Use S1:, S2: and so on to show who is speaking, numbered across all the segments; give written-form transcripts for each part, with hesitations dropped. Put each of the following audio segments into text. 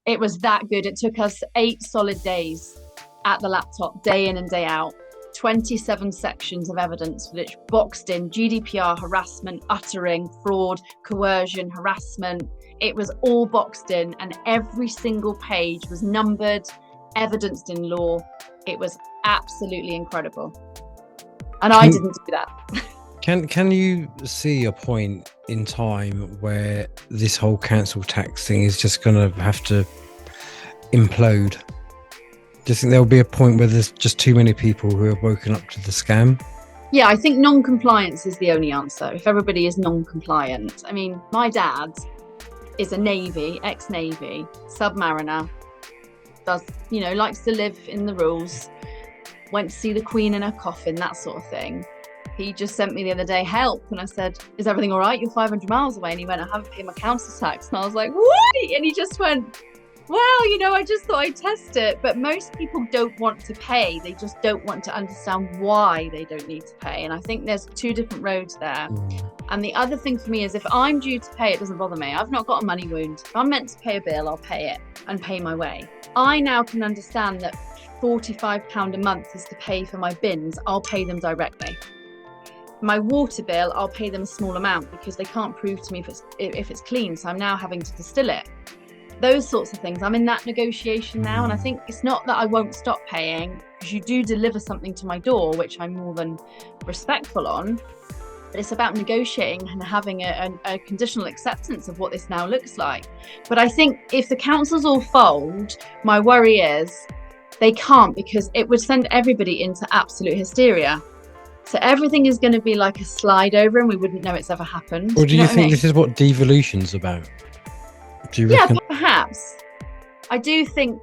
S1: It was that good. It took us 8 solid days at the laptop, day in and day out. 27 sections of evidence, which boxed in GDPR, harassment, uttering, fraud, coercion, harassment. It was all boxed in, and every single page was numbered, evidenced in law. It was absolutely incredible. And I didn't do that.
S2: Can you see a point in time where this whole council tax thing is just going to have to implode? Do you think there'll be a point where there's just too many people who have woken up to the scam?
S1: Yeah, I think non-compliance is the only answer. If everybody is non-compliant. I mean, my dad is a Navy, ex-Navy, submariner, does, likes to live in the rules, went to see the Queen in her coffin, that sort of thing. He just sent me the other day, help. And I said, is everything all right? You're 500 miles away. And he went, I haven't paid my council tax. And I was like, what? And he just went, well, I just thought I'd test it. But most people don't want to pay. They just don't want to understand why they don't need to pay. And I think there's two different roads there. And the other thing for me is if I'm due to pay, it doesn't bother me. I've not got a money wound. If I'm meant to pay a bill, I'll pay it and pay my way. I now can understand that £45 a month is to pay for my bins. I'll pay them directly. My water bill, I'll pay them a small amount because they can't prove to me if it's clean. So I'm now having to distill it. Those sorts of things. I'm in that negotiation now. And I think it's not that I won't stop paying, because you do deliver something to my door, which I'm more than respectful on. But it's about negotiating and having a conditional acceptance of what this now looks like. But I think if the councils all fold, my worry is they can't, because it would send everybody into absolute hysteria. So everything is going to be like a slide over and we wouldn't know it's ever happened.
S2: Or do you think this is what devolution's about? Do you reckon?
S1: Yeah, perhaps. I do think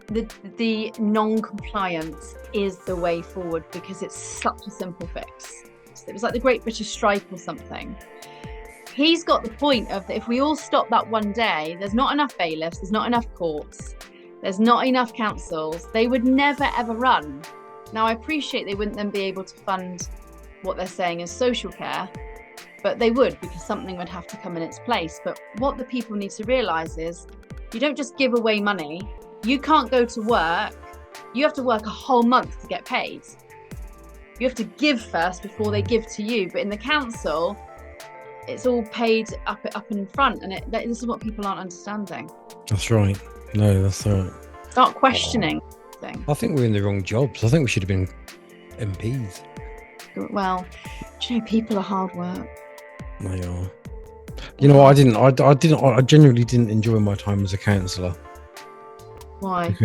S1: the non-compliance is the way forward because it's such a simple fix. It was like the Great British Strike or something. He's got the point of that if we all stop that one day, there's not enough bailiffs, there's not enough courts, there's not enough councils. They would never, ever run. Now, I appreciate they wouldn't then be able to fund what they're saying is social care, but they would, because something would have to come in its place. But what the people need to realise is you don't just give away money. You can't go to work. You have to work a whole month to get paid. You have to give first before they give to you. But in the council, it's all paid up in front. And this is what people aren't understanding.
S2: That's right. No, that's right.
S1: Start questioning.
S2: I think we're in the wrong jobs. I think we should have been MPs.
S1: Well, people are hard work.
S2: They are. I genuinely didn't enjoy my time as a councillor.
S1: Why?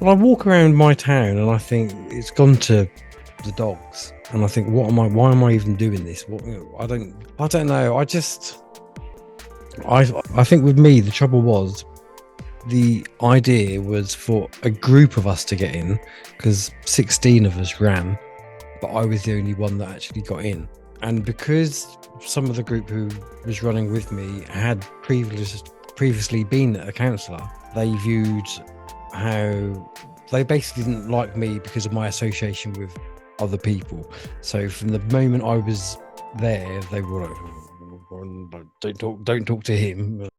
S2: I walk around my town and I think it's gone to the dogs. And I think, why am I even doing this? I don't know. I think with me, the trouble was, the idea was for a group of us to get in, because 16 of us ran, but I was the only one that actually got in. And because some of the group who was running with me had previously been a councillor, they viewed how they basically didn't like me because of my association with other people. So from the moment I was there, they were like, don't talk to him.